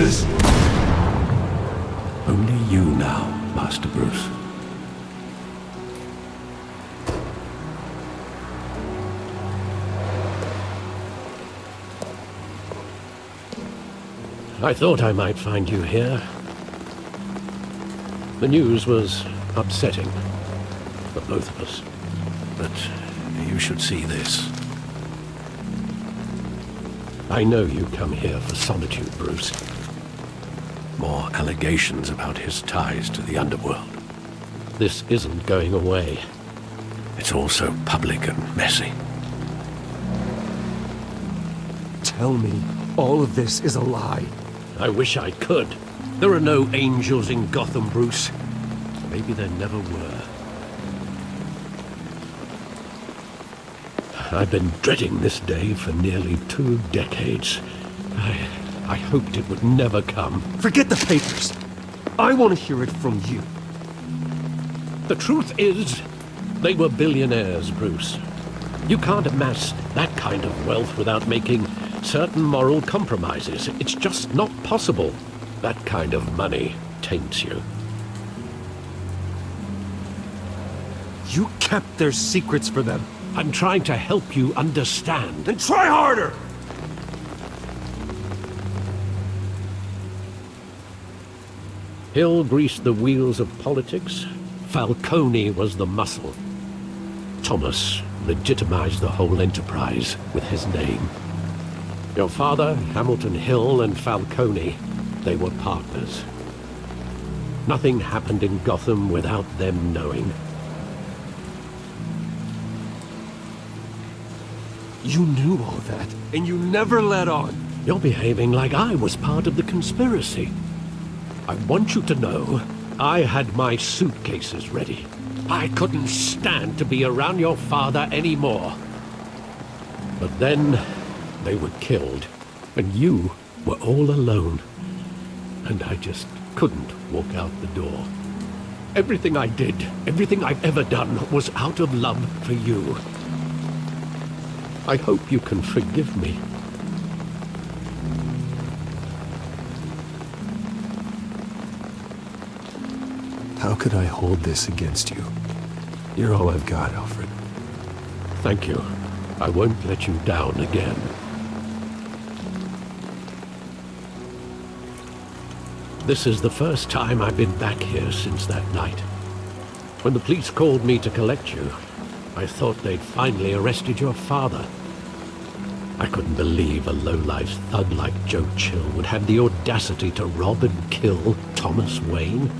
this? Only you now, Master Bruce. I thought I might find you here. The news was upsetting for both of us. But you should see this. I know you come here for solitude, Bruce. More allegations about his ties to the underworld. This isn't going away. It's all so public and messy. Tell me, all of this is a lie. I wish I could. There are no angels in Gotham, Bruce. Maybe there never were. I've been dreading this day for nearly 2 decades. I hoped it would never come. Forget the papers. I want to hear it from you. The truth is, they were billionaires, Bruce. You can't amass that kind of wealth without making certain moral compromises. It's just not possible. That kind of money taints you. You kept their secrets for them. I'm trying to help you understand. Then try harder! Hill greased the wheels of politics. Falcone was the muscle. Thomas legitimized the whole enterprise with his name. Your father, Hamilton Hill, and Falcone, they were partners. Nothing happened in Gotham without them knowing. You knew all that, and you never let on. You're behaving like I was part of the conspiracy. I want you to know, I had my suitcases ready. I couldn't stand to be around your father anymore. But then, they were killed, and you were all alone. And I just couldn't walk out the door. Everything I did, everything I've ever done, was out of love for you. I hope you can forgive me. How could I hold this against you? You're all I've got, Alfred. Thank you. I won't let you down again. This is the first time I've been back here since that night. When the police called me to collect you, I thought they'd finally arrested your father. I couldn't believe a low-life thug like Joe Chill would have the audacity to rob and kill Thomas Wayne.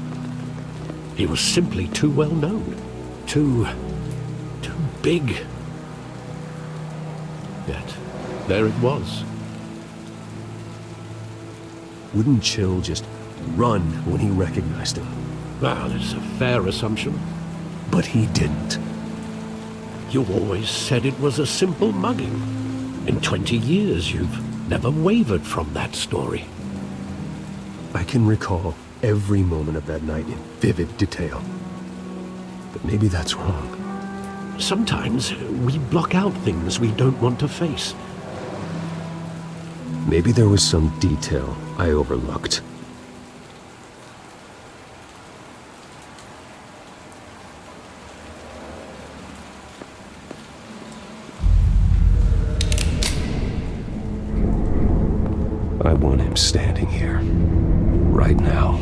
He was simply too well known. Too big. Yet, there it was. Wouldn't Chill just run when he recognized him? Well, it's a fair assumption. But he didn't. You always said it was a simple mugging. In 20 years, you've never wavered from that story. I can recall every moment of that night in vivid detail. But maybe that's wrong. Sometimes we block out things we don't want to face. Maybe there was some detail I overlooked. I want him standing here, right now.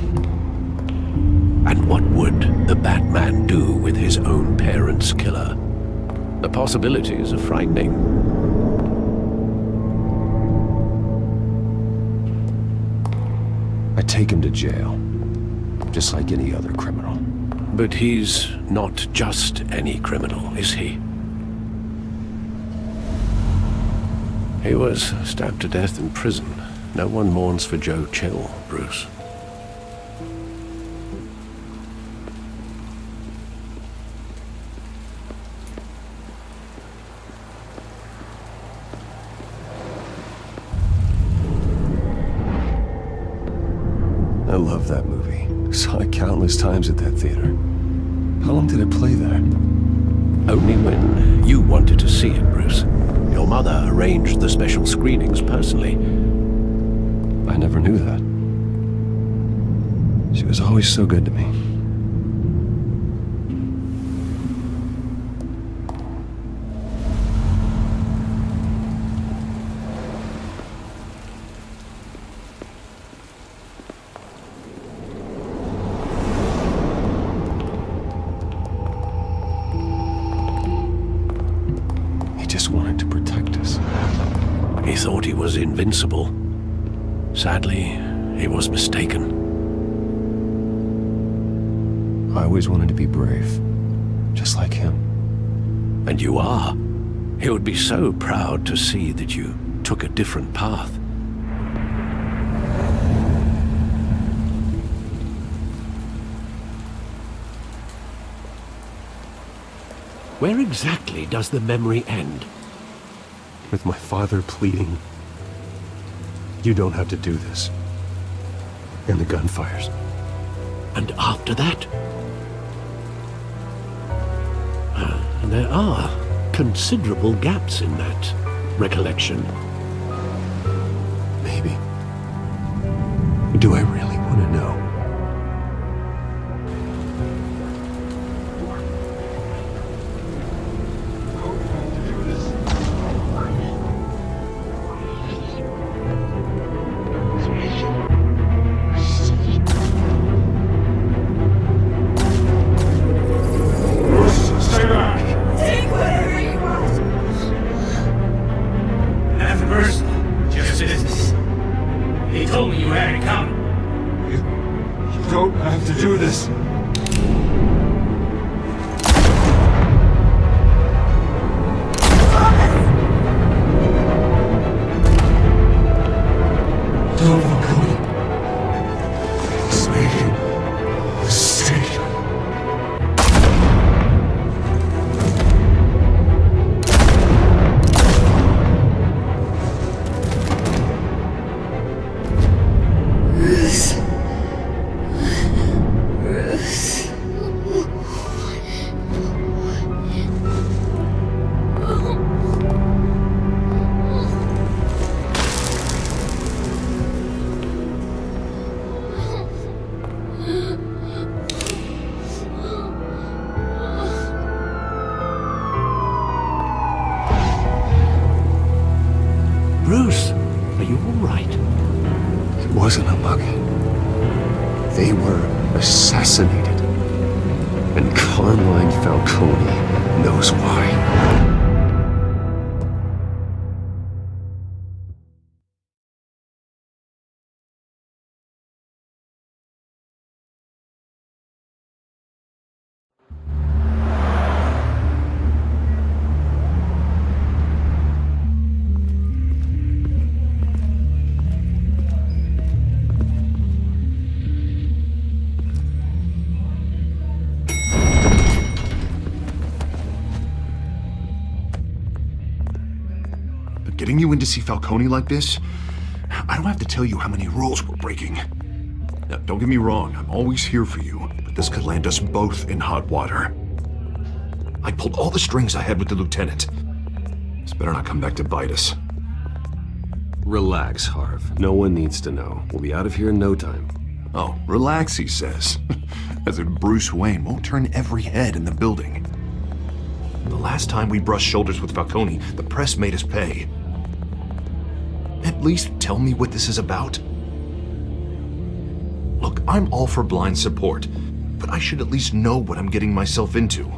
And what would the Batman do with his own parents' killer? The possibilities are frightening. I take him to jail, just like any other criminal. But he's not just any criminal, is he? He was stabbed to death in prison. No one mourns for Joe Chill, Bruce. I love that movie. Saw it countless times at that theater. How long did it play there? Only when you wanted to see it, Bruce. Your mother arranged the special screenings personally. I never knew that. She was always so good to me. He just wanted to protect us. He thought he was invincible. Sadly, he was mistaken. I always wanted to be brave, just like him. And you are. He would be so proud to see that you took a different path. Where exactly does the memory end? With my father pleading, "You don't have to do this." And the gunfires. And after that? There are considerable gaps in that recollection. Maybe. Do I really want to know? Bruce, are you all right? It wasn't a mug. They were assassinated. And Carmine Falcone knows why. Getting you in to see Falcone like this? I don't have to tell you how many rules we're breaking. Now, don't get me wrong, I'm always here for you, but this could land us both in hot water. I pulled all the strings I had with the lieutenant. This better not come back to bite us. Relax, Harv. No one needs to know. We'll be out of here in no time. Oh, relax, he says. As if Bruce Wayne won't turn every head in the building. The last time we brushed shoulders with Falcone, the press made us pay. At least tell me what this is about. Look, I'm all for blind support, but I should at least know what I'm getting myself into.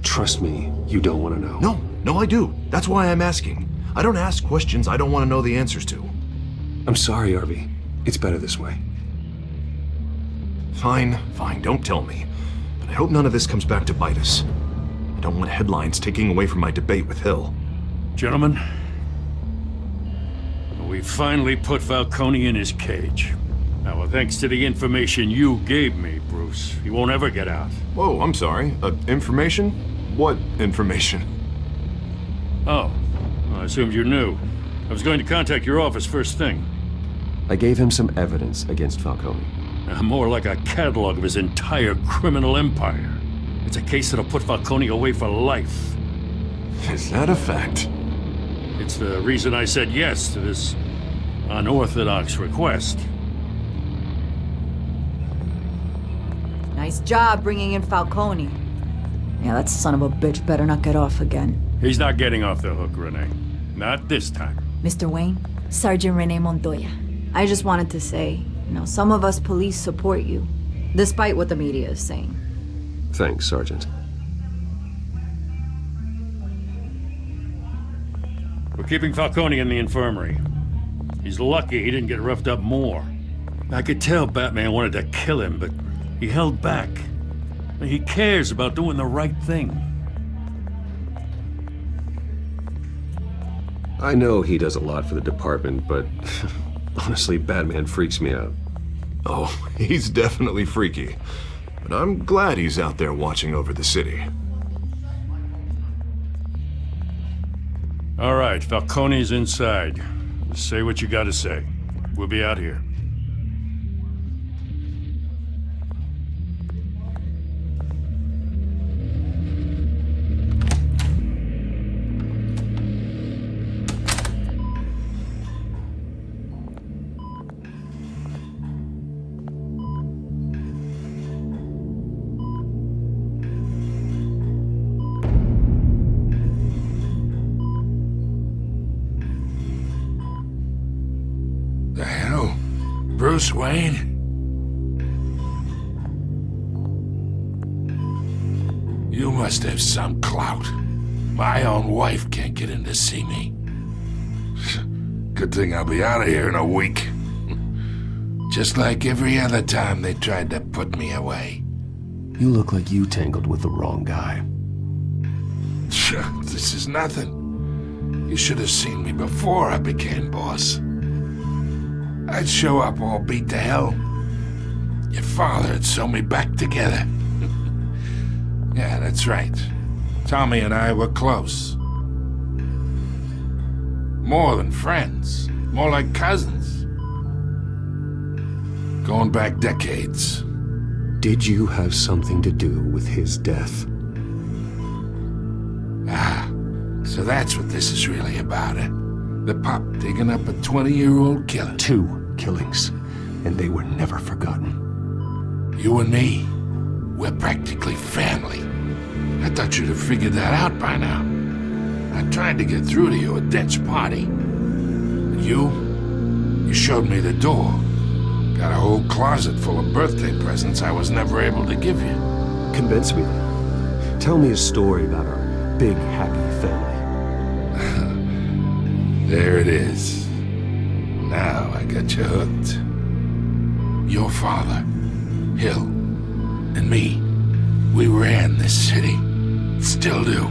Trust me, you don't want to know. No, I do. That's why I'm asking. I don't ask questions I don't want to know the answers to. I'm sorry, Arby. It's better this way. Fine, don't tell me. But I hope none of this comes back to bite us. I don't want headlines taking away from my debate with Hill. Gentlemen, we finally put Falcone in his cage. Now, thanks to the information you gave me, Bruce, he won't ever get out. Whoa, I'm sorry. Information? What information? Oh, well, I assumed you knew. I was going to contact your office first thing. I gave him some evidence against Falcone. More like a catalog of his entire criminal empire. It's a case that'll put Falcone away for life. Is that a fact? It's the reason I said yes to this unorthodox request. Nice job bringing in Falcone. Yeah, that son of a bitch better not get off again. He's not getting off the hook, Renee. Not this time. Mr. Wayne, Sergeant Renee Montoya. I just wanted to say, some of us police support you, despite what the media is saying. Thanks, Sergeant. We're keeping Falcone in the infirmary. He's lucky he didn't get roughed up more. I could tell Batman wanted to kill him, but he held back. He cares about doing the right thing. I know he does a lot for the department, but honestly, Batman freaks me out. Oh, he's definitely freaky. But I'm glad he's out there watching over the city. All right, Falcone's inside. Say what you gotta say. We'll be out here. The hell? Bruce Wayne? You must have some clout. My own wife can't get in to see me. Good thing I'll be out of here in a week. Just like every other time they tried to put me away. You look like you tangled with the wrong guy. This is nothing. You should have seen me before I became boss. I'd show up all beat to hell. Your father had sewn me back together. Yeah, that's right. Tommy and I were close. More than friends. More like cousins. Going back decades. Did you have something to do with his death? Ah, so that's what this is really about, eh? The pup digging up a 20-year-old killer. 2 killings, and they were never forgotten. You and me, we're practically family. I thought you'd have figured that out by now. I tried to get through to you at Dent's party. But you showed me the door. Got a whole closet full of birthday presents I was never able to give you. Convince me then. Tell me a story about our big, happy family. There it is. Now I got you hooked. Your father, Hill, and me, we ran this city. Still do.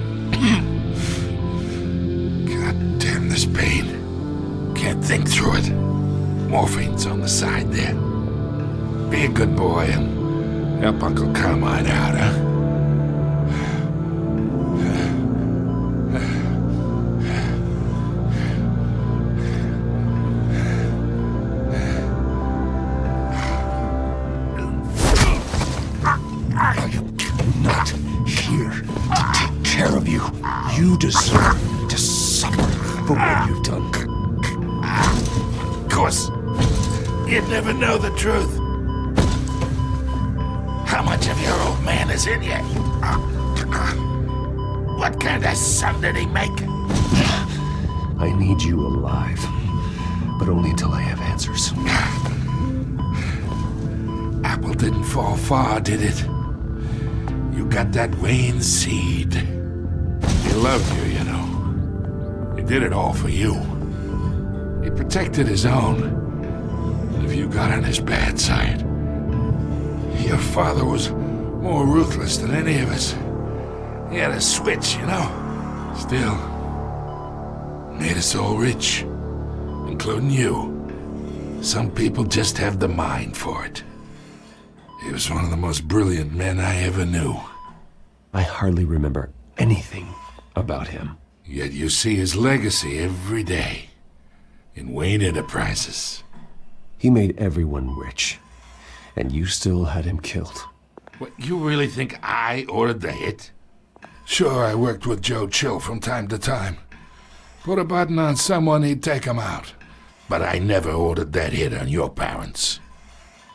God damn this pain. Can't think through it. Morphine's on the side there. Be a good boy and help Uncle Carmine out, huh? You deserve to suffer for what you've done. Of course, you'd never know the truth. How much of your old man is in you? What kind of son did he make? I need you alive, but only until I have answers. Apple didn't fall far, did it? You got that Wayne seed. He loved you, you know. He did it all for you. He protected his own. And if you got on his bad side, your father was more ruthless than any of us. He had a switch, you know. Still, made us all rich, including you. Some people just have the mind for it. He was one of the most brilliant men I ever knew. I hardly remember anything about him. Yet you see his legacy every day in Wayne Enterprises. He made everyone rich, and you still had him killed. What, you really think I ordered the hit? Sure, I worked with Joe Chill from time to time. Put a button on someone, he'd take him out. But I never ordered that hit on your parents.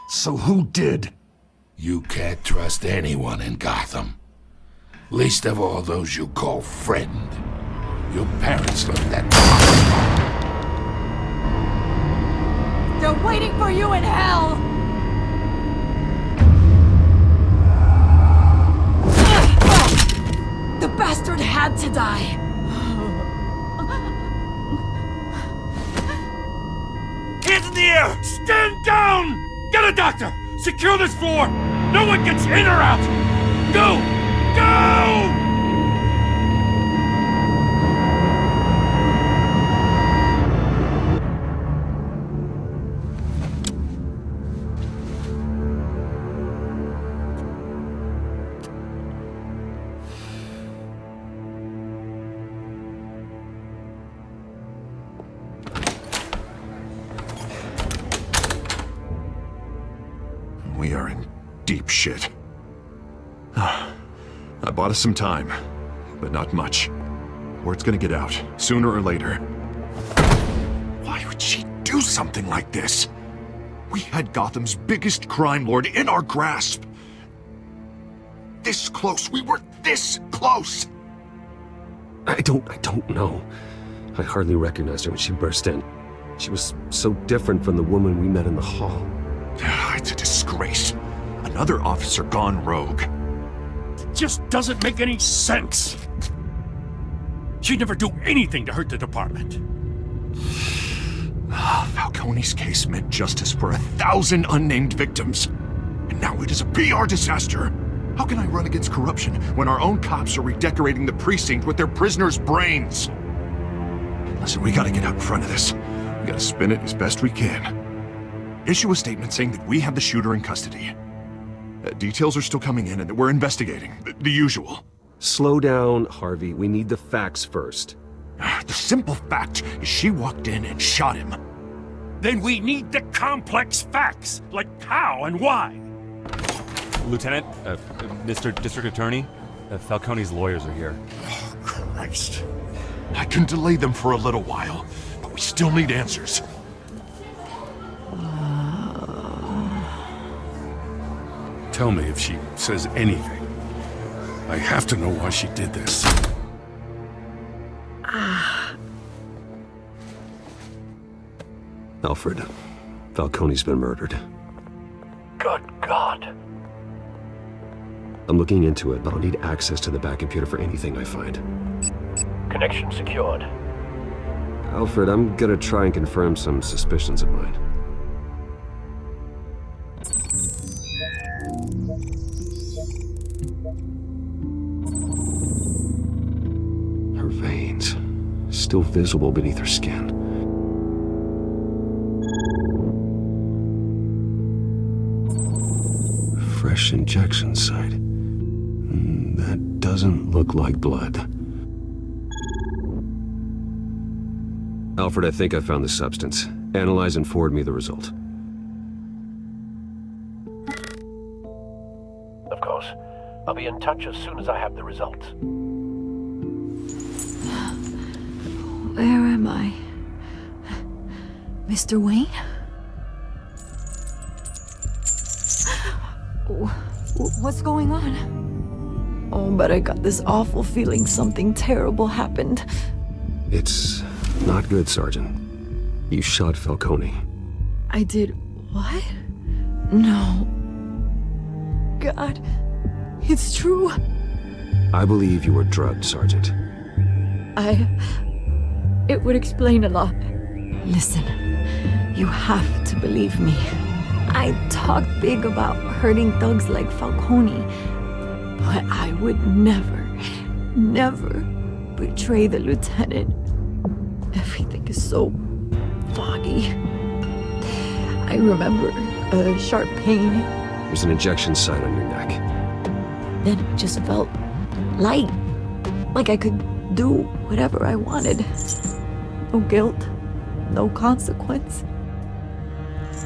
So who did? You can't trust anyone in Gotham. Least of all those you call friend. Your parents learned that. They're waiting for you in hell! The bastard had to die! Hands in the air! Stand down! Get a doctor! Secure this floor! No one gets in or out! Go! Go! We are in deep shit. I bought us some time, but not much. Word's gonna get out, sooner or later. Why would she do something like this? We had Gotham's biggest crime lord in our grasp. This close, we were this close! I don't know. I hardly recognized her when she burst in. She was so different from the woman we met in the hall. It's a disgrace. Another officer gone rogue. It just doesn't make any sense. She'd never do anything to hurt the department. Falcone's case meant justice for 1,000 unnamed victims. And now it is a PR disaster. How can I run against corruption when our own cops are redecorating the precinct with their prisoners' brains? Listen, we gotta get out in front of this. We gotta spin it as best we can. Issue a statement saying that we have the shooter in custody. Details are still coming in and that we're investigating. The usual. Slow down, Harvey. We need the facts first. The simple fact is she walked in and shot him. Then we need the complex facts, like how and why. Lieutenant, Mr. District Attorney, Falcone's lawyers are here. Oh, Christ. I can delay them for a little while, but we still need answers. Tell me if she says anything. I have to know why she did this. Alfred, Falcone's been murdered. Good God. I'm looking into it, but I'll need access to the back computer for anything I find. Connection secured. Alfred, I'm gonna try and confirm some suspicions of mine. Her veins, still visible beneath her skin. Fresh injection site. That doesn't look like blood. Alfred, I think I found the substance. Analyze and forward me the result. Of course. I'll be in touch as soon as I have the results. Where am I? Mr. Wayne? What's going on? Oh, but I got this awful feeling something terrible happened. It's not good, Sergeant. You shot Falcone. I did what? No. God, it's true. I believe you were drugged, Sergeant. It would explain a lot. Listen, you have to believe me. I talk big about hurting thugs like Falcone, but I would never betray the lieutenant. Everything is so foggy. I remember a sharp pain. There's an injection site on your neck. Then it just felt light, like I could do whatever I wanted. No guilt, no consequence.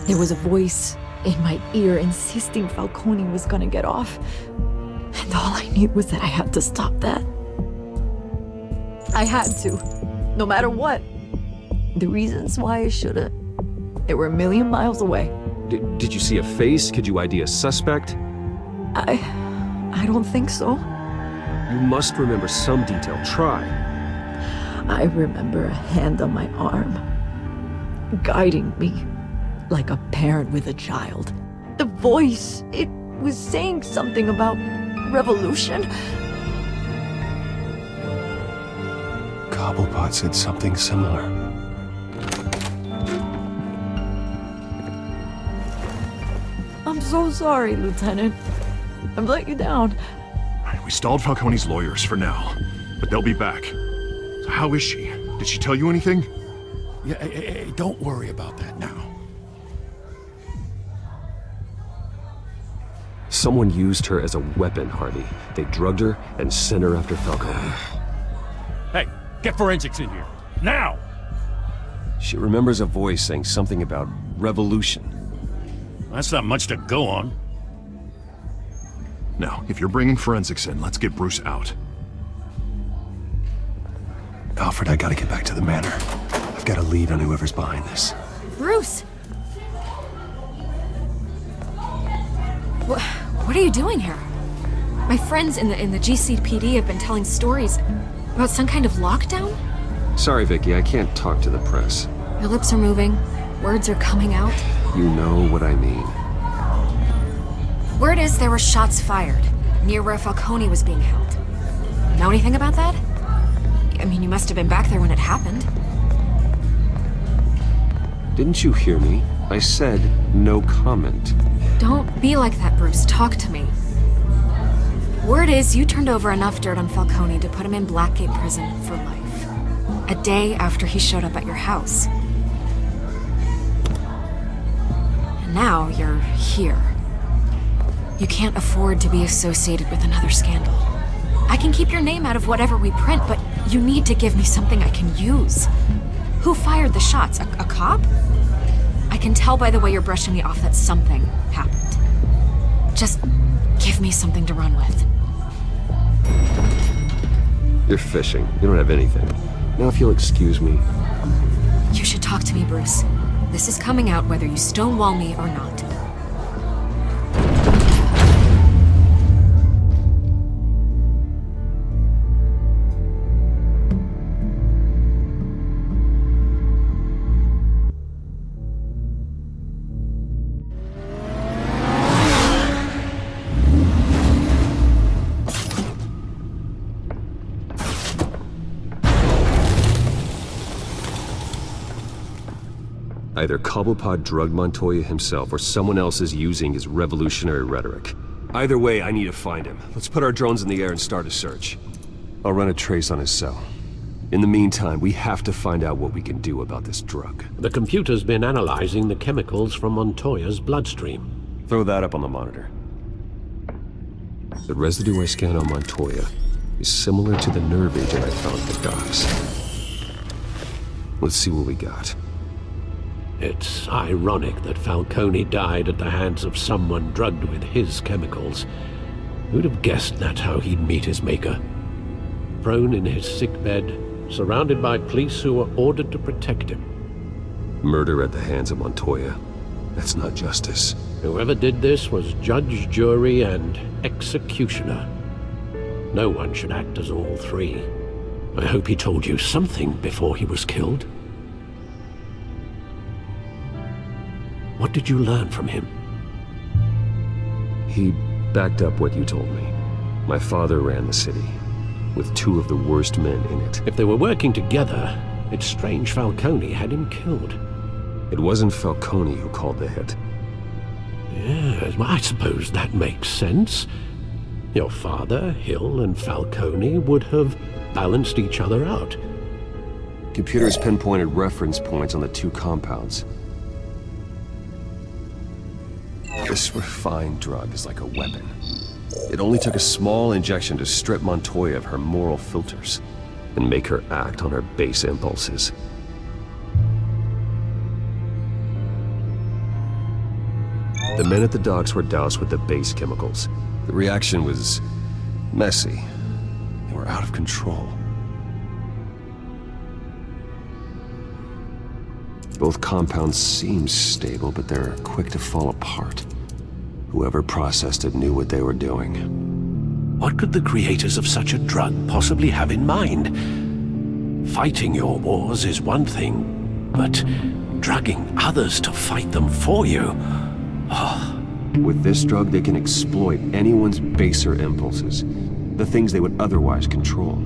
There was a voice in my ear insisting Falcone was gonna get off. And all I knew was that I had to stop that. I had to, no matter what. The reasons why I should've, they were a million miles away. Did you see a face? Could you ID a suspect? I don't think so. You must remember some detail. Try. I remember a hand on my arm, guiding me like a parent with a child. The voice, it was saying something about revolution. Cobblepot said something similar. I'm so sorry, Lieutenant. I've let you down. We stalled Falcone's lawyers for now, but they'll be back. So how is she? Did she tell you anything? Yeah, hey, don't worry about that now. Someone used her as a weapon, Harvey. They drugged her and sent her after Falcone. Hey, get forensics in here. Now! She remembers a voice saying something about revolution. That's not much to go on. Now, if you're bringing forensics in, let's get Bruce out. Alfred, I gotta get back to the manor. I've got a lead on whoever's behind this. Bruce! What are you doing here? My friends in the GCPD have been telling stories about some kind of lockdown? Sorry, Vicky, I can't talk to the press. Your lips are moving, words are coming out. You know what I mean. Word is there were shots fired near where Falcone was being held. Know anything about that? I mean, you must have been back there when it happened. Didn't you hear me? I said no comment. Don't be like that, Bruce. Talk to me. Word is you turned over enough dirt on Falcone to put him in Blackgate Prison for life. A day after he showed up at your house. And now you're here. You can't afford to be associated with another scandal. I can keep your name out of whatever we print, but you need to give me something I can use. Who fired the shots? A cop? I can tell by the way you're brushing me off that something happened. Just give me something to run with. You're fishing. You don't have anything. Now if you'll excuse me. You should talk to me, Bruce. This is coming out whether you stonewall me or not. Either Cobblepot drugged Montoya himself or someone else is using his revolutionary rhetoric. Either way, I need to find him. Let's put our drones in the air and start a search. I'll run a trace on his cell. In the meantime, we have to find out what we can do about this drug. The computer's been analyzing the chemicals from Montoya's bloodstream. Throw that up on the monitor. The residue I scanned on Montoya is similar to the nerve agent I found at the docks. Let's see what we got. It's ironic that Falcone died at the hands of someone drugged with his chemicals. Who'd have guessed that's how he'd meet his maker? Prone in his sickbed, surrounded by police who were ordered to protect him. Murder at the hands of Montoya. That's not justice. Whoever did this was judge, jury, and executioner. No one should act as all three. I hope he told you something before he was killed. What did you learn from him? He backed up what you told me. My father ran the city, with two of the worst men in it. If they were working together, it's strange Falcone had him killed. It wasn't Falcone who called the hit. Yes, well, I suppose that makes sense. Your father, Hill, and Falcone would have balanced each other out. Computers pinpointed reference points on the two compounds. This refined drug is like a weapon. It only took a small injection to strip Montoya of her moral filters and make her act on her base impulses. The men at the docks were doused with the base chemicals. The reaction was messy. They were out of control. Both compounds seem stable, but they're quick to fall apart. Whoever processed it knew what they were doing. What could the creators of such a drug possibly have in mind? Fighting your wars is one thing, but drugging others to fight them for you? Oh. With this drug, they can exploit anyone's baser impulses, the things they would otherwise control.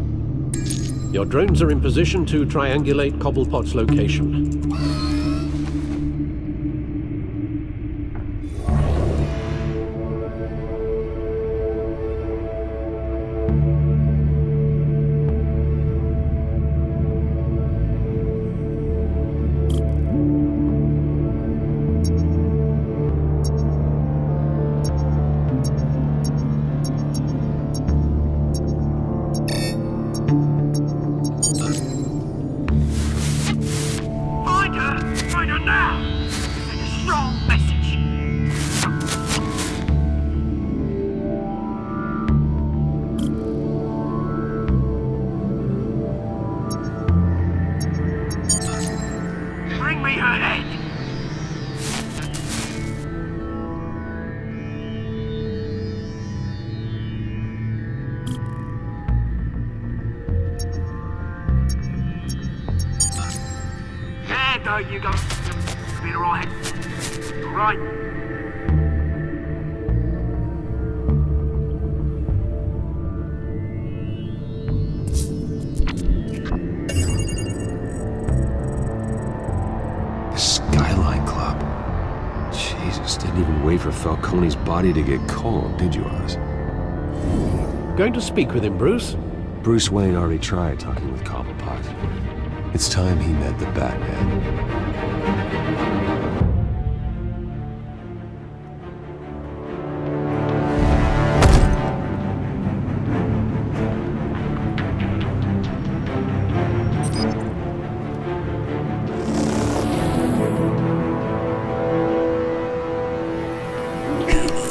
Your drones are in position to triangulate Cobblepot's location. You go. Be alright. Alright. The Skyline Club. Jesus, didn't even wait for Falcone's body to get cold, did you, Oz? Going to speak with him, Bruce? Bruce Wayne already tried talking with Cobblepot. It's time he met the Batman.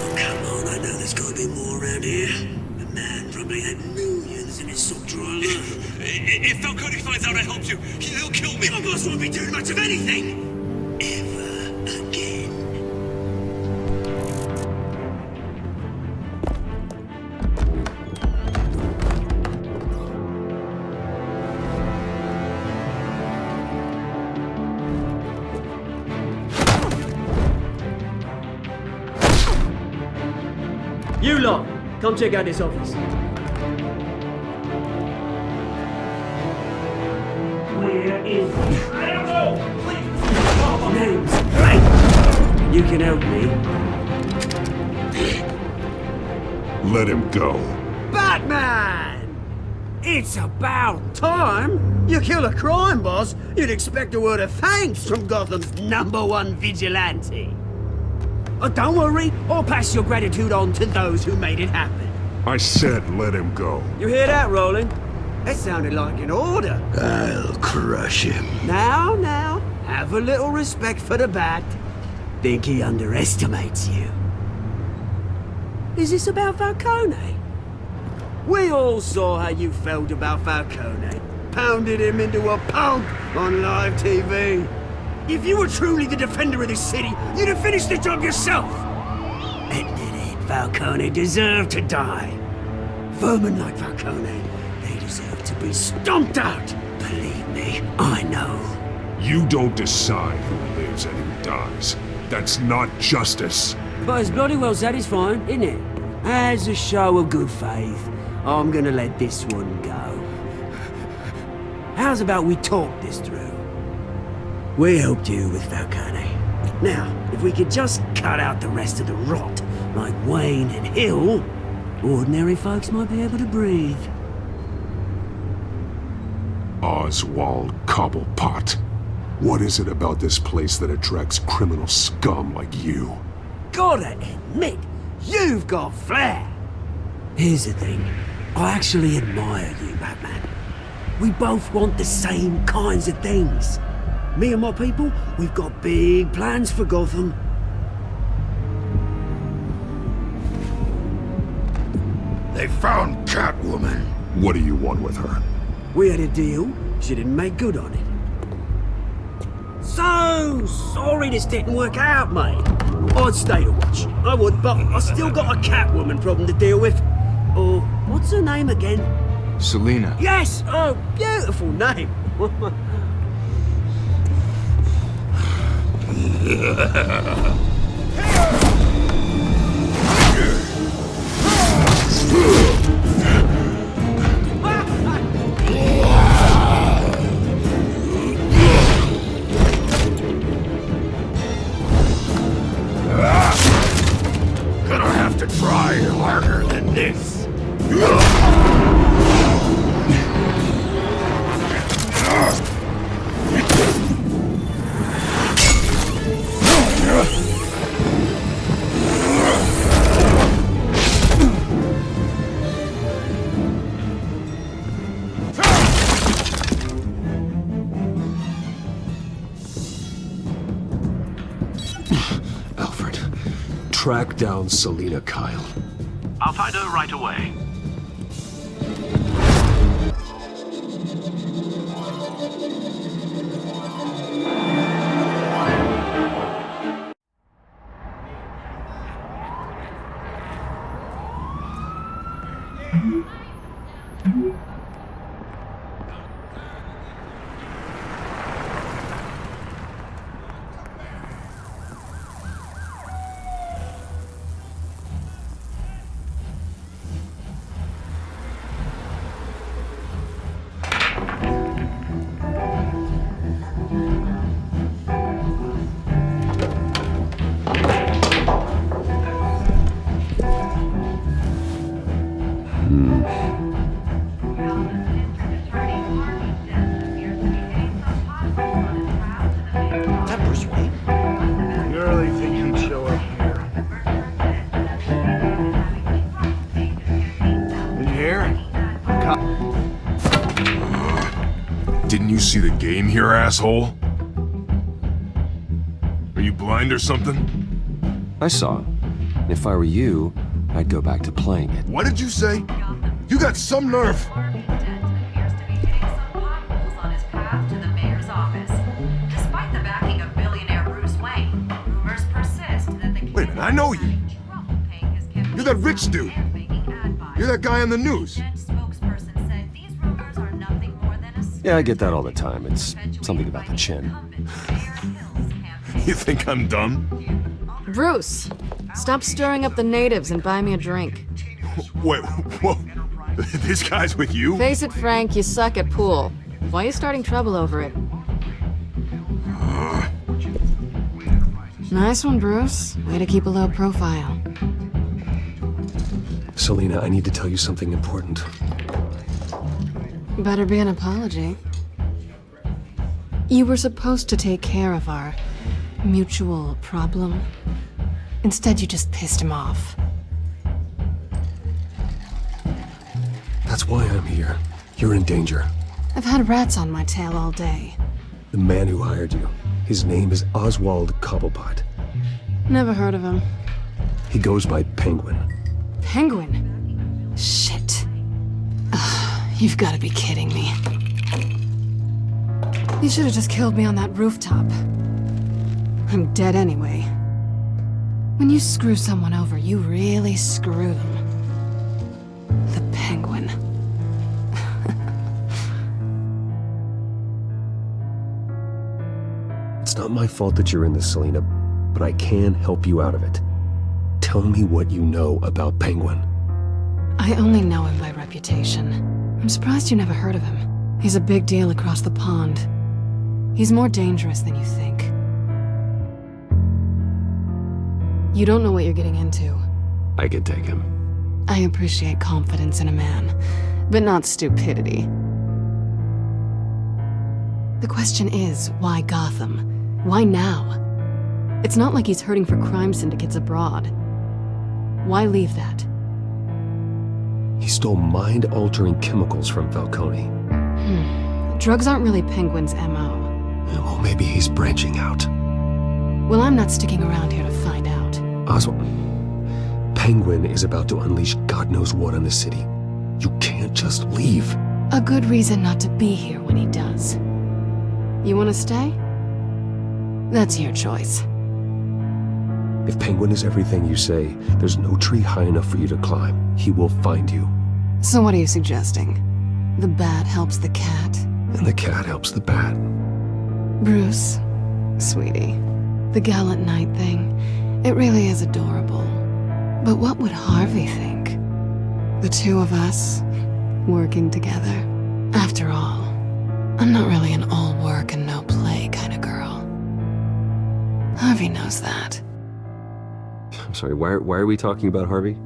Come on, I know there's gotta be more around here. The man probably had millions in his sock drawer alone. If Falcone finds out I helped you, he'll kill me. Your boss won't be doing much of anything. Ever again. You lot, come check out this office. Where is he? I don't know! Please! Name's right! You can help me. Let him go. Batman! It's about time! You kill a crime boss, you'd expect a word of thanks from Gotham's #1 vigilante. Oh, don't worry, I'll pass your gratitude on to those who made it happen. I said let him go. You hear that, Roland? That sounded like an order. I'll crush him. Now, have a little respect for the Bat. Think he underestimates you. Is this about Falcone? We all saw how you felt about Falcone. Pounded him into a pulp on live TV. If you were truly the defender of this city, you'd have finished the job yourself. Admit it, Falcone deserved to die. Vermin like Falcone, they deserve to be stomped out. Believe me, I know. You don't decide who lives and who dies. That's not justice. But it's bloody well satisfying, isn't it? As a show of good faith, I'm gonna let this one go. How's about we talk this through? We helped you with Falcone. Now, if we could just cut out the rest of the rot, like Wayne and Hill, ordinary folks might be able to breathe. Oswald Cobblepot. What is it about this place that attracts criminal scum like you? Gotta admit, you've got flair. Here's the thing. I actually admire you, Batman. We both want the same kinds of things. Me and my people, we've got big plans for Gotham. They found Catwoman. What do you want with her? We had a deal. She didn't make good on it. So sorry this didn't work out, mate. I'd stay to watch. I would, but I still got a Catwoman problem to deal with. Oh, what's her name again? Selina. Yes! Oh, beautiful name. Gonna have to try harder than this. Alfred, track down Selina Kyle. I'll find her right away. Didn't you see the game here, asshole? Are you blind or something? I saw. If I were you, I'd go back to playing it. What did you say? You got some nerve. Wait a minute, I know you. You're that rich dude. You're that guy on the news. Yeah, I get that all the time. It's something about the chin. You think I'm dumb? Bruce, stop stirring up the natives and buy me a drink. Wait, whoa. This guy's with you? Face it, Frank, you suck at pool. Why are you starting trouble over it? Nice one, Bruce. Way to keep a low profile. Selina, I need to tell you something important. Better be an apology. You were supposed to take care of our mutual problem. Instead, you just pissed him off. That's why I'm here. You're in danger. I've had rats on my tail all day. The man who hired you, his name is Oswald Cobblepot. Never heard of him. He goes by Penguin. Penguin? Shit. You've got to be kidding me. You should have just killed me on that rooftop. I'm dead anyway. When you screw someone over, you really screw them. The Penguin. It's not my fault that you're in this, Selina, but I can help you out of it. Tell me what you know about Penguin. I only know him by reputation. I'm surprised you never heard of him. He's a big deal across the pond. He's more dangerous than you think. You don't know what you're getting into. I can take him. I appreciate confidence in a man, but not stupidity. The question is, why Gotham? Why now? It's not like he's hurting for crime syndicates abroad. Why leave that? He stole mind-altering chemicals from Falcone. Drugs aren't really Penguin's MO. Well, maybe he's branching out. Well, I'm not sticking around here to find out. Oswald, Penguin is about to unleash God knows what on the city. You can't just leave. A good reason not to be here when he does. You want to stay? That's your choice. If Penguin is everything you say, there's no tree high enough for you to climb. He will find you. So what are you suggesting? The bat helps the cat? And the cat helps the bat. Bruce, sweetie, the gallant knight thing, it really is adorable. But what would Harvey think? The two of us, working together. After all, I'm not really an all work and no play kind of girl. Harvey knows that. I'm sorry, why are we talking about Harvey?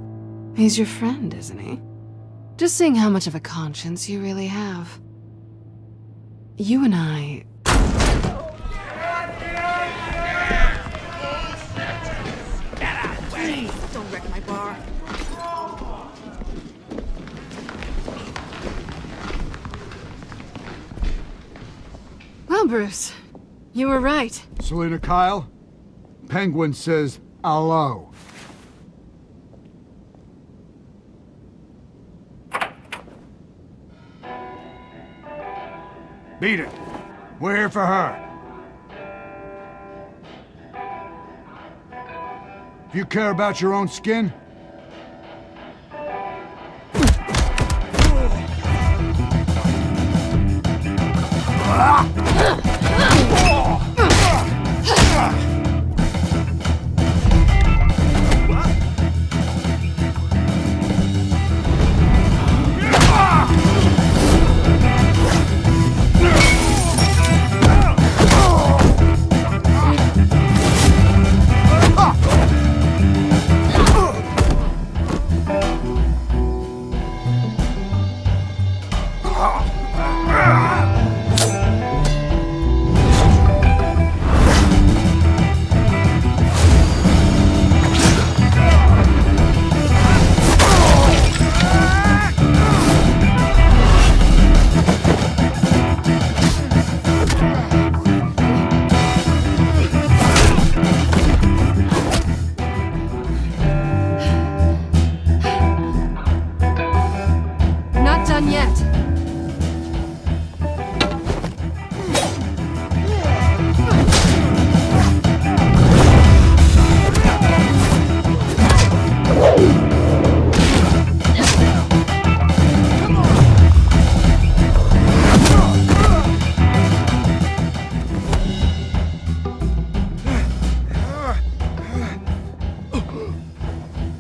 He's your friend, isn't he? Just seeing how much of a conscience you really have. You and I... Don't wreck my bar. Well, Bruce, you were right. Selina Kyle, Penguin says hello. Beat it. We're here for her. If you care about your own skin,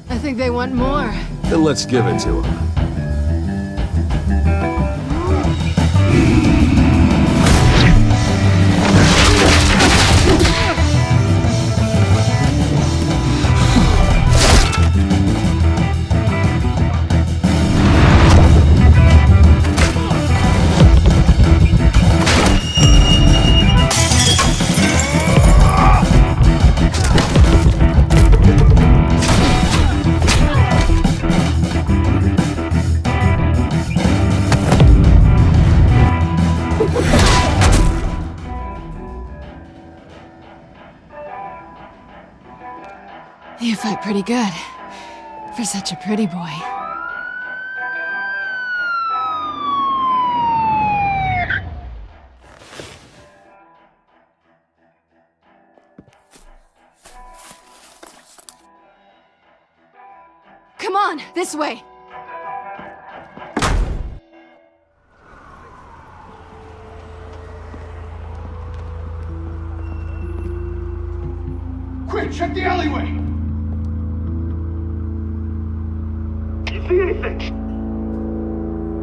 I think they want more. Then let's give it to him. You fight pretty good. For such a pretty boy. Come on, this way! quick, check the alleyway! See anything?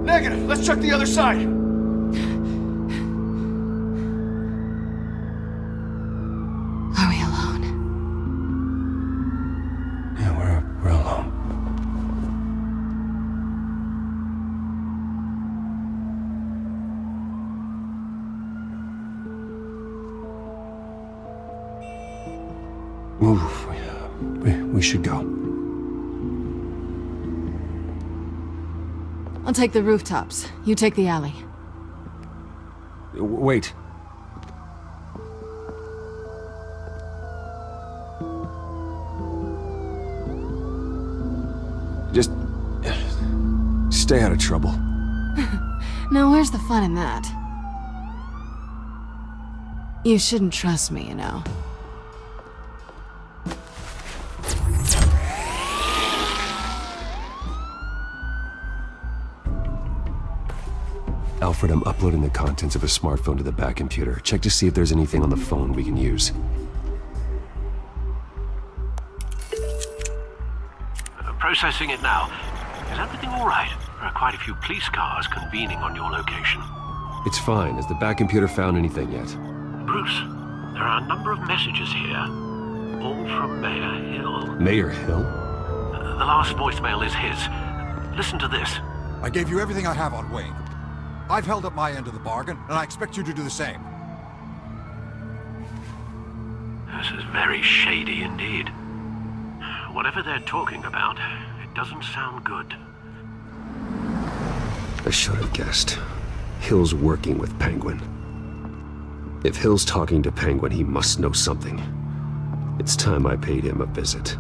Negative. Let's check the other side. Are we alone? Yeah, we're alone. Move. We should go. I'll take the rooftops. You take the alley. Wait. Just stay out of trouble. Now, where's the fun in that? You shouldn't trust me, you know. Alfred, I'm uploading the contents of a smartphone to the back computer. Check to see if there's anything on the phone we can use. Processing it now. Is everything all right? There are quite a few police cars convening on your location. It's fine. Has the back computer found anything yet? Bruce, there are a number of messages here. All from Mayor Hill. Mayor Hill? The last voicemail is his. Listen to this. I gave you everything I have on Wayne. I've held up my end of the bargain, and I expect you to do the same. This is very shady indeed. Whatever they're talking about, it doesn't sound good. I should have guessed. Hill's working with Penguin. If Hill's talking to Penguin, he must know something. It's time I paid him a visit.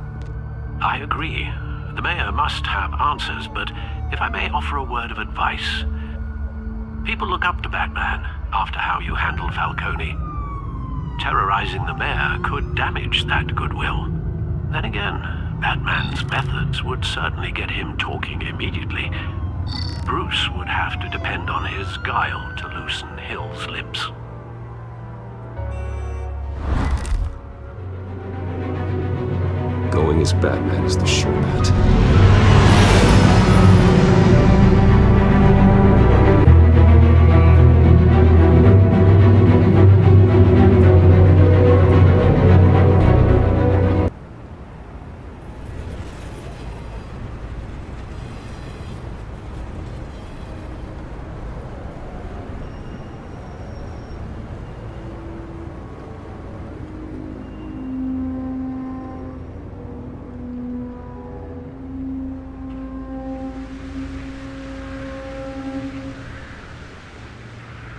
I agree. The mayor must have answers, but if I may offer a word of advice. People look up to Batman after how you handled Falcone. Terrorizing the mayor could damage that goodwill. Then again, Batman's methods would certainly get him talking immediately. Bruce would have to depend on his guile to loosen Hill's lips. Going as Batman is the sure bet.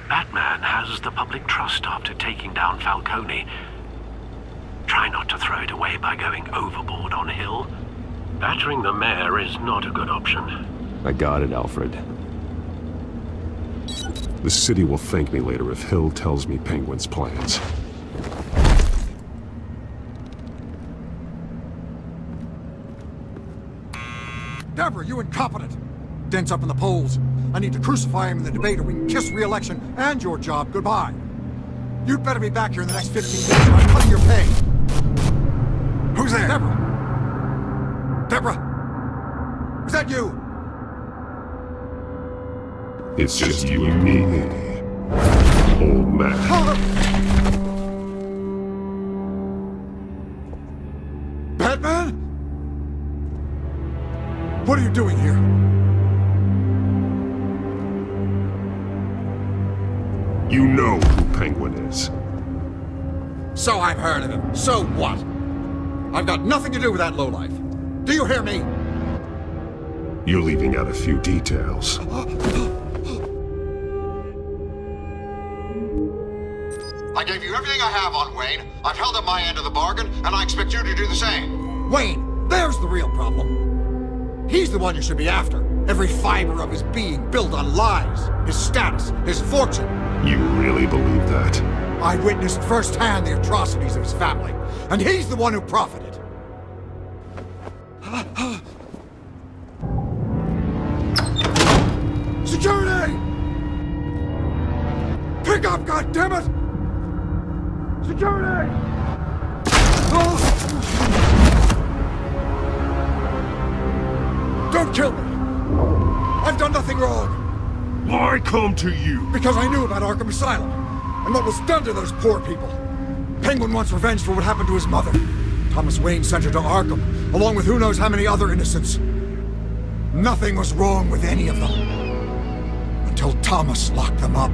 Batman has the public trust after taking down Falcone. Try not to throw it away by going overboard on Hill. Battering the mayor is not a good option. I got it, Alfred. The city will thank me later if Hill tells me Penguin's plans. Deborah, you incompetent! Dents up in the polls. I need to crucify him in the debate or we can kiss re-election and your job goodbye. You'd better be back here in the next 15 minutes or I'm cutting your pay. Who's there? Deborah? Deborah? Is that you? It's just you and me, old man. Batman? What are you doing here? You know who Penguin is. So I've heard of him. So what? I've got nothing to do with that lowlife. Do you hear me? You're leaving out a few details. I gave you everything I have on Wayne. I've held up my end of the bargain, and I expect you to do the same. Wayne, there's the real problem. He's the one you should be after. Every fiber of his being built on lies. His status, his fortune. You really believe that? I witnessed firsthand the atrocities of his family, and he's the one who profited. Security! Pick up, goddammit! Security! Don't kill me! I've done nothing wrong! Why come to you? Because I knew about Arkham Asylum, and what was done to those poor people. Penguin wants revenge for what happened to his mother. Thomas Wayne sent her to Arkham, along with who knows how many other innocents. Nothing was wrong with any of them. Until Thomas locked them up.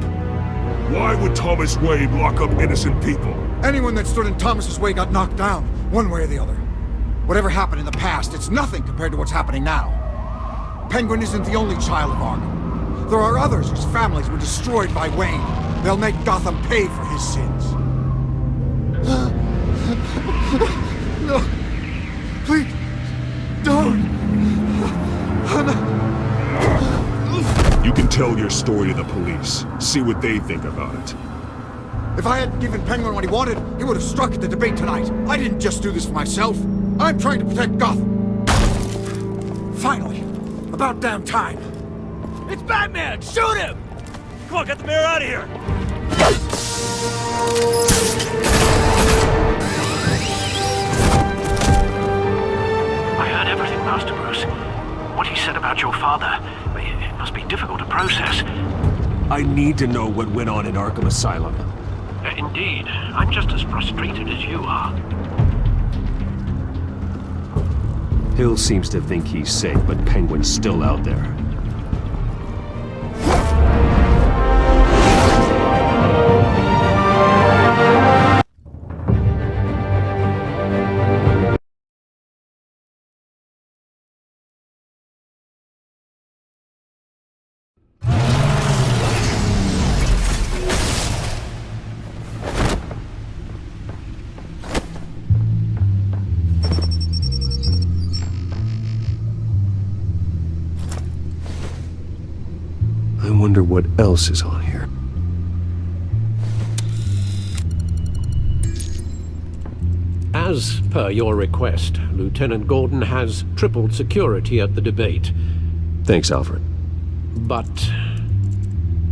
Why would Thomas Wayne lock up innocent people? Anyone that stood in Thomas's way got knocked down, one way or the other. Whatever happened in the past, it's nothing compared to what's happening now. Penguin isn't the only child of Arkham. There are others whose families were destroyed by Wayne. They'll make Gotham pay for his sins. No. Please. Don't. You can tell your story to the police. See what they think about it. If I hadn't given Penguin what he wanted, he would have struck at the debate tonight. I didn't just do this for myself. I'm trying to protect Gotham. Finally. About damn time. It's Batman! Shoot him! Come on, get the mayor out of here! I heard everything, Master Bruce. What he said about your father, it must be difficult to process. I need to know what went on in Arkham Asylum. Indeed. I'm just as frustrated as you are. Hill seems to think he's safe, but Penguin's still out there. I wonder what else is on here. As per your request, Lieutenant Gordon has tripled security at the debate. Thanks, Alfred. But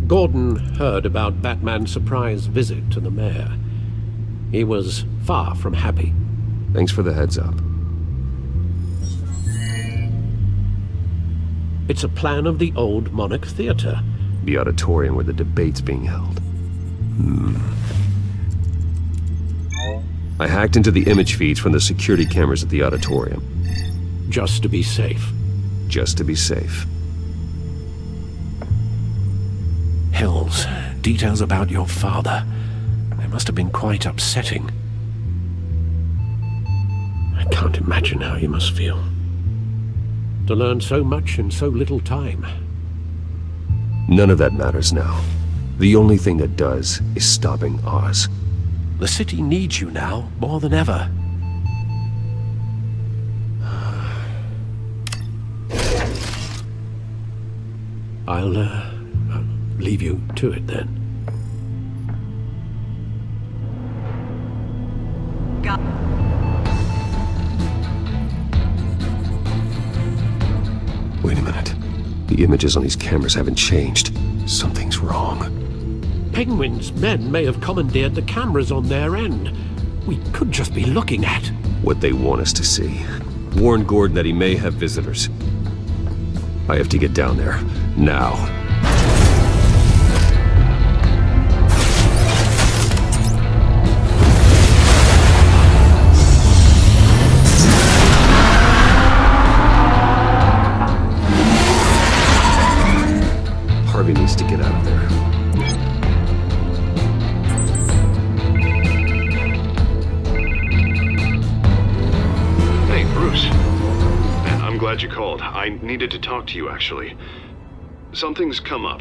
Gordon heard about Batman's surprise visit to the mayor. He was far from happy. Thanks for the heads up. It's a plan of the old Monarch Theater. The auditorium where the debate's being held. I hacked into the image feeds from the security cameras at the auditorium. Just to be safe. Just to be safe. Hills, details about your father. They must have been quite upsetting. I can't imagine how you must feel. To learn so much in so little time. None of that matters now. The only thing that does is stopping Oz. The city needs you now, more than ever. I'll leave you to it then. Wait a minute. The images on these cameras haven't changed. Something's wrong. Penguin's men may have commandeered the cameras on their end. We could just be looking at what they want us to see. Warn Gordon that he may have visitors. I have to get down there. Now. Harvey needs to get out of there. Hey, Bruce. I'm glad you called. I needed to talk to you, actually. Something's come up.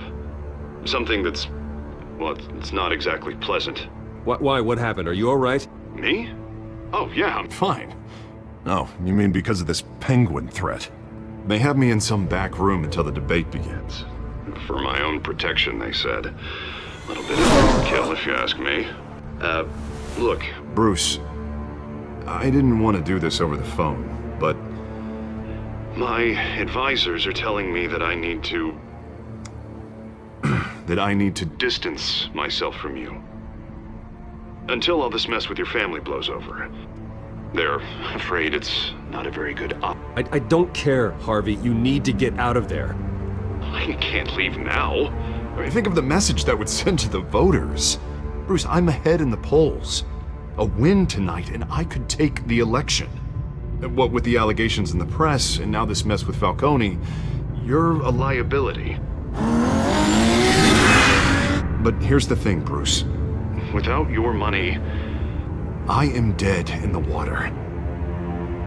Something that's... well, it's not exactly pleasant. Why? What happened? Are you alright? Me? Oh, yeah, I'm fine. Oh, you mean because of this Penguin threat? They have me in some back room until the debate begins. For my own protection, they said. A little bit of overkill, if you ask me. Look, Bruce, I didn't want to do this over the phone, but my advisors are telling me that I need to... that I need to distance myself from you. Until all this mess with your family blows over. They're afraid it's not a very good I don't care, Harvey. You need to get out of there. I can't leave now. I mean, think of the message that would send to the voters. Bruce, I'm ahead in the polls. A win tonight, and I could take the election. What with the allegations in the press, and now this mess with Falcone, you're a liability. But here's the thing, Bruce. Without your money, I am dead in the water.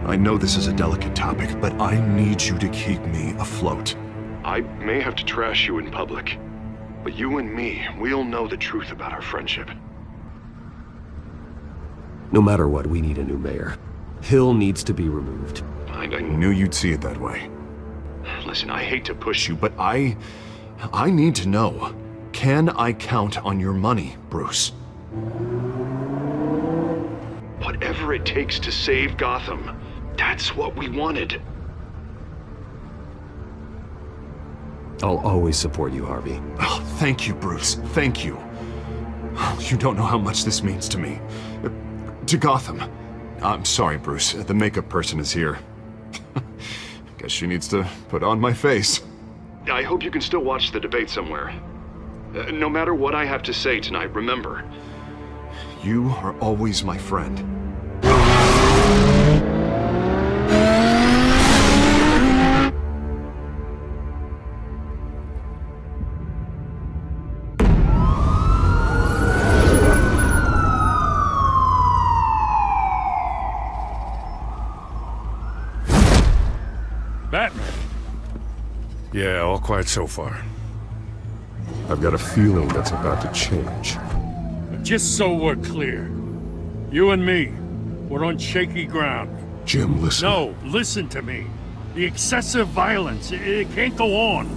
I know this is a delicate topic, but I need you to keep me afloat. I may have to trash you in public, but you and me, we'll know the truth about our friendship. No matter what, we need a new mayor. Hill needs to be removed. I knew you'd see it that way. Listen, I hate to push you, but I need to know. Can I count on your money, Bruce? Whatever it takes to save Gotham, that's what we wanted. I'll always support you, Harvey. Oh, thank you, Bruce. Thank you. You don't know how much this means to me. To Gotham. I'm sorry, Bruce. The makeup person is here. Guess she needs to put on my face. I hope you can still watch the debate somewhere. No matter what I have to say tonight, remember, you are always my friend. Batman. Yeah, all quiet so far. I've got a feeling that's about to change. Just so we're clear, you and me, we're on shaky ground. Jim, listen. No, listen to me. The excessive violence, it can't go on.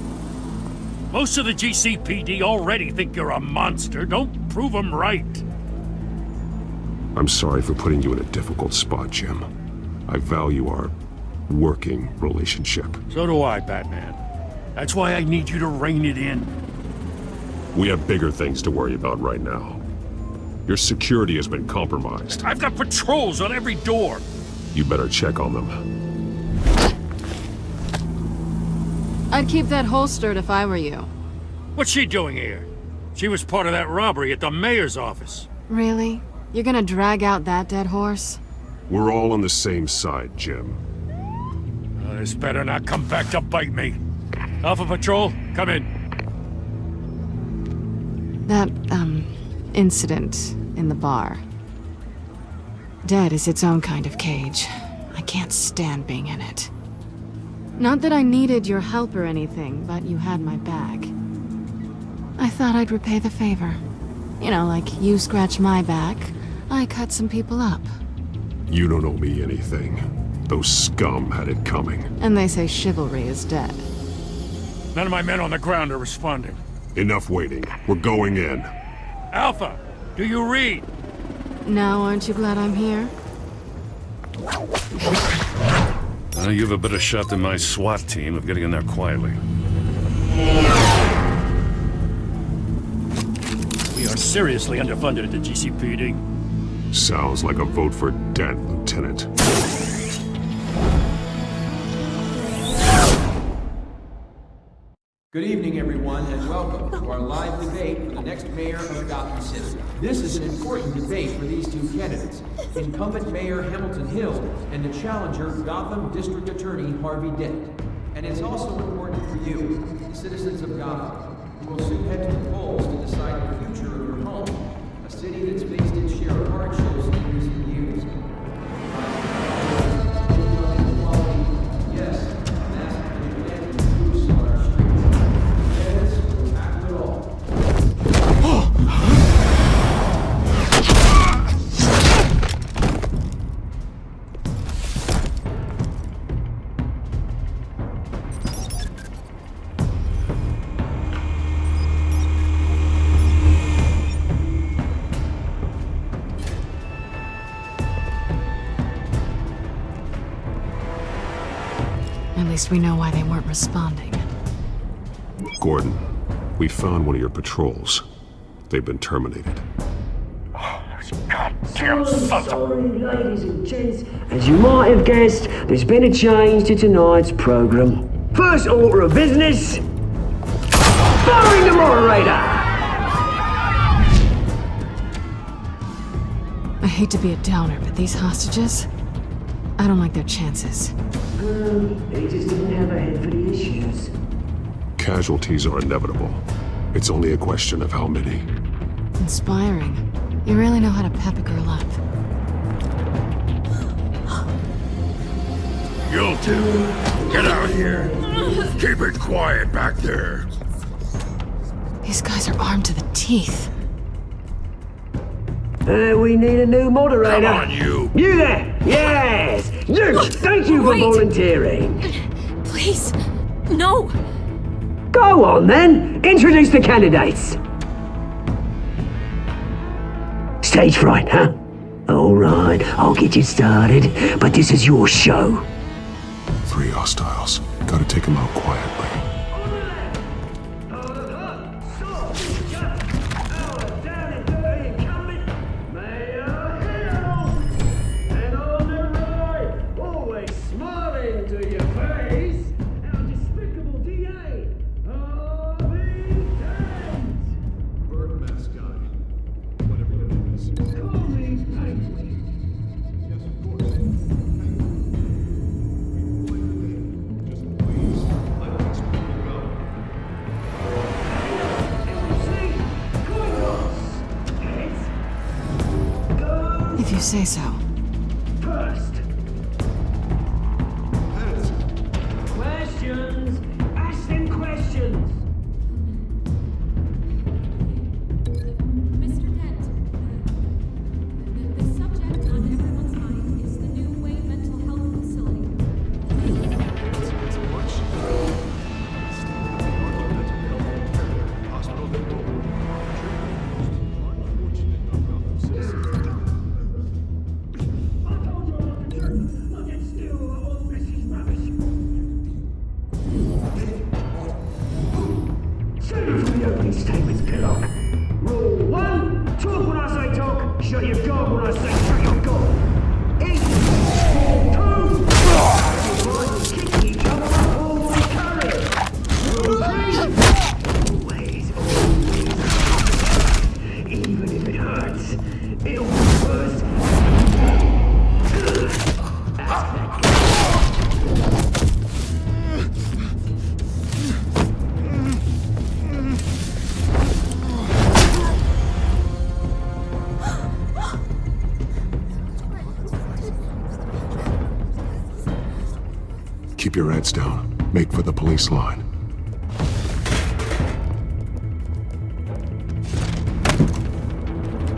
Most of the GCPD already think you're a monster. Don't prove them right. I'm sorry for putting you in a difficult spot, Jim. I value our working relationship. So do I, Batman. That's why I need you to rein it in. We have bigger things to worry about right now. Your security has been compromised. I've got patrols on every door. You better check on them. I'd keep that holstered if I were you. What's she doing here? She was part of that robbery at the mayor's office. Really? You're gonna drag out that dead horse? We're all on the same side, Jim. This better not come back to bite me. Alpha Patrol, come in. That, incident in the bar. Dead is its own kind of cage. I can't stand being in it. Not that I needed your help or anything, but you had my back. I thought I'd repay the favor. You know, like you scratch my back, I cut some people up. You don't owe me anything. Those scum had it coming. And they say chivalry is dead. None of my men on the ground are responding. Enough waiting. We're going in. Alpha, do you read? Now aren't you glad I'm here? You have a better shot than my SWAT team of getting in there quietly. We are seriously underfunded at the GCPD. Sounds like a vote for Dent, Lieutenant. Good evening, everyone, and welcome to our live debate for the next mayor of Gotham City. This is an important debate for these two candidates, incumbent Mayor Hamilton Hill and the challenger, Gotham District Attorney Harvey Dent. And it's also important for you, the citizens of Gotham, who will soon head to the polls to decide the future of your home, a city that's faced its share of hardships in recent years. Yes. At least we know why they weren't responding. Gordon, we found one of your patrols. They've been terminated. Goddamn sorry, ladies and gents. As you might have guessed, there's been a change to tonight's program. First order of business, firing the moderator! I hate to be a downer, but these hostages, I don't like their chances. They just didn't have a head for the issues. Casualties are inevitable. It's only a question of how many. Inspiring. You really know how to pep a girl up. You two, get out here. Keep it quiet back there. These guys are armed to the teeth. We need a new moderator. Come on, you. You there! Yes! You! Thank you for volunteering. Please, no. Go on then. Introduce the candidates. Stage fright, huh? All right, I'll get you started, but this is your show. 3 hostiles. Gotta take them out quietly. you say so. First. Questions! Ask them questions! Mr. Dent, the subject on everyone's mind is the new Wayne Mental Health Facility. Statements, Pillock. Rule 1, talk when I say talk, shut your gob when I say shut your gob. Eat. Rule 2, kick each other all we carry. Rule 3, always, even if it hurts, it'll be worse. Keep your heads down. Make for the police line.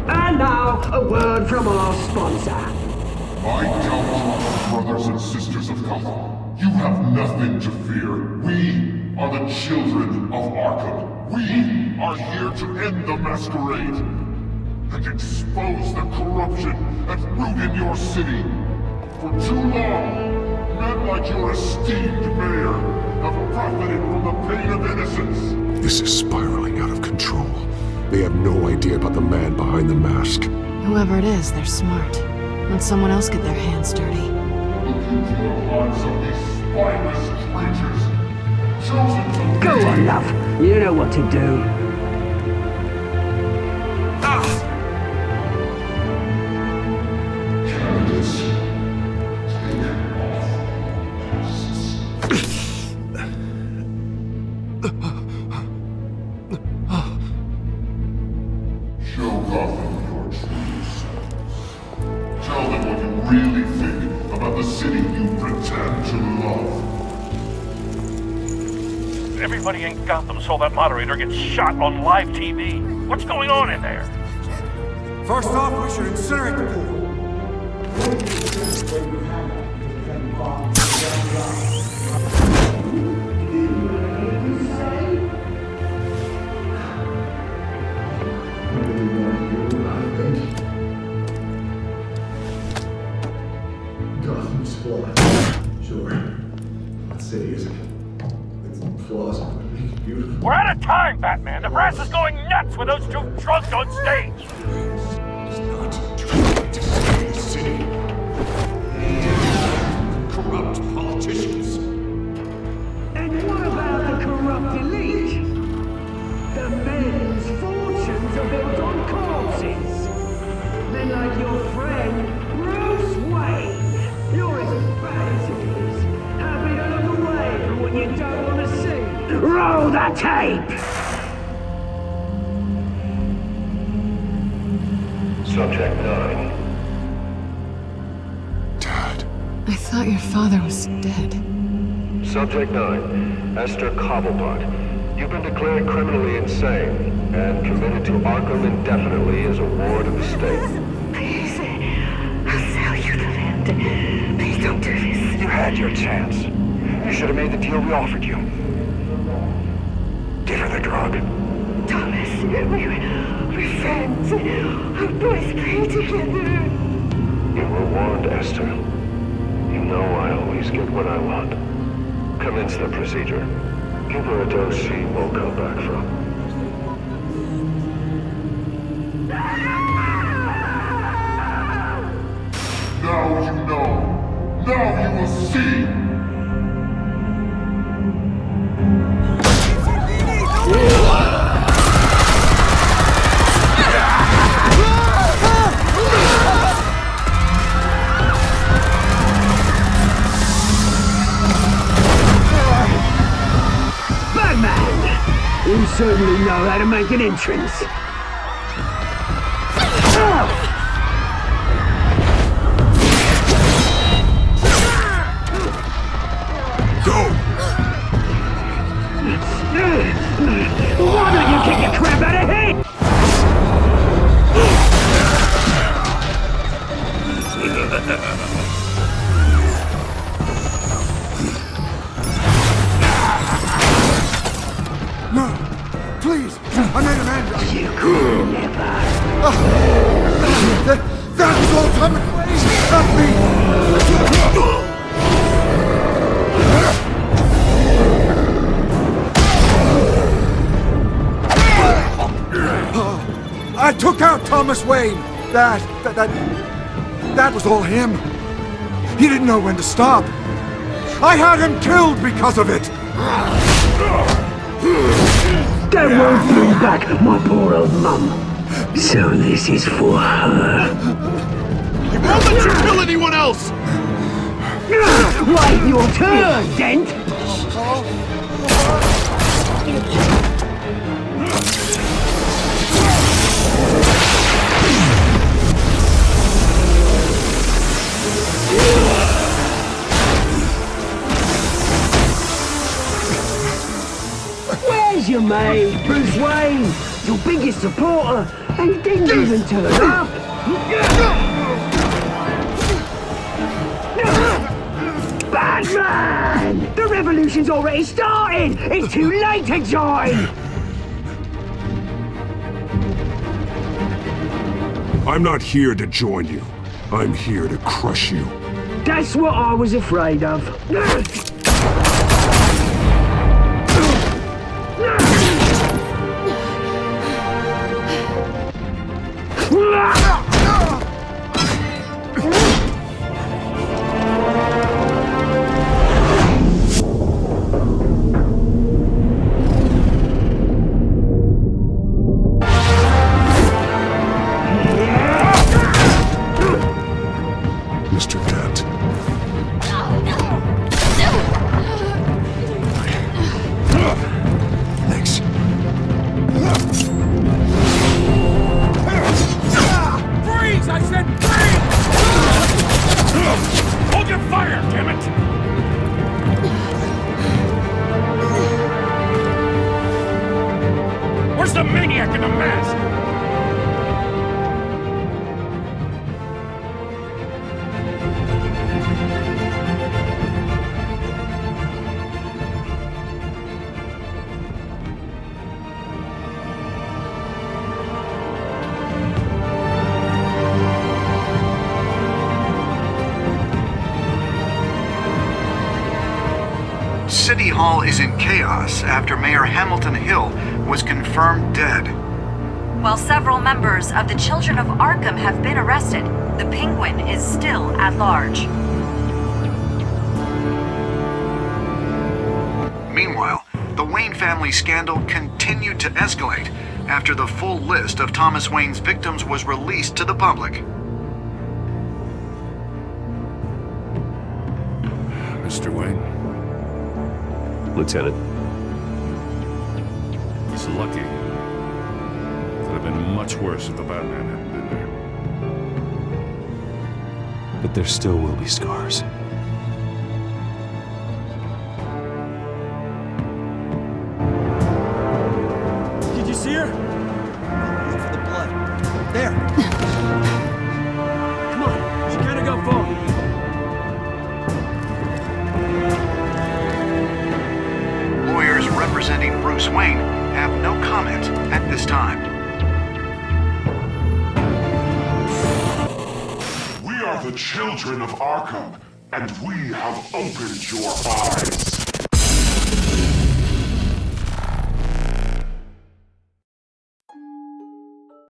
And now, a word from our sponsor. I tell you, brothers and sisters of Gotham, you have nothing to fear. We are the children of Arkham. We are here to end the masquerade and expose the corruption at root in your city. For too long, men like your esteemed mayor have profited from the pain of innocence. This is spiraling out of control. They have no idea about the man behind the mask. Whoever it is, they're smart. Let someone else get their hands dirty. Look into the hearts of these spineless creatures, chosen to Go on, love. You know what to do. Candidates, show Gotham your true selves. Tell them what you really think about the city you pretend to love. Everybody in Gotham saw that moderator get shot on live TV. What's going on in there? First off, we should incinerate the pool. Gotham's flawed. Sure. That city is. It's flaws that make it beautiful. We're out of time, Batman. The brass is going nuts with those two drunks on stage. It's not trying to save the city. Corrupt politicians. And what about the corrupt elite? The men whose fortunes are built on corpses. Men like your friend, Bruce Wayne. You're as bad as it is. Happy to look away from what you don't want to see. Roll the tape! Subject 9. Dad. I thought your father was dead. Subject 9, Esther Cobblepot. You've been declared criminally insane and committed to Arkham indefinitely as a ward of the state. Please, I'll sell you the land. Please don't do this. You had your chance. You should have made the deal we offered you. Give her the drug. Thomas, we're friends. Our boys play together. You were warned, Esther. You know I always get what I want. Commence the procedure. Give her a dose she won't come back from. Now you know. Now you will see. Batman! You certainly know how to make an entrance. Why don't you get your crap out of here? No, please, I made a man. You could never. That was all Thomas Wayne, not me. I took out Thomas Wayne. That was all him. He didn't know when to stop. I had him killed because of it. That won't bring back my poor old mum. So this is for her. I won't let you kill anyone else! Wait your turn, Dent! Where's your mate, Bruce Wayne? Your biggest supporter, and he didn't even turn up. Batman! The revolution's already started! It's too late to join! I'm not here to join you. I'm here to crush you. That's what I was afraid of. Mr. Dent. Thanks. Freeze! I said freeze! Hold your fire, damn it! Where's the maniac in the mask? City Hall is in chaos after Mayor Hamilton Hill was confirmed dead. While several members of the Children of Arkham have been arrested, the Penguin is still at large. Meanwhile, the Wayne family scandal continued to escalate after the full list of Thomas Wayne's victims was released to the public. Mr. Wayne? Lieutenant. He's lucky. Could have been much worse if the Batman hadn't been there. But there still will be scars. Did you see her? Look for the blood. There. Come on, she gotta go forward. Lawyers representing Bruce Wayne have no comment at this time. We are the children of Arkham, and we have opened your eyes.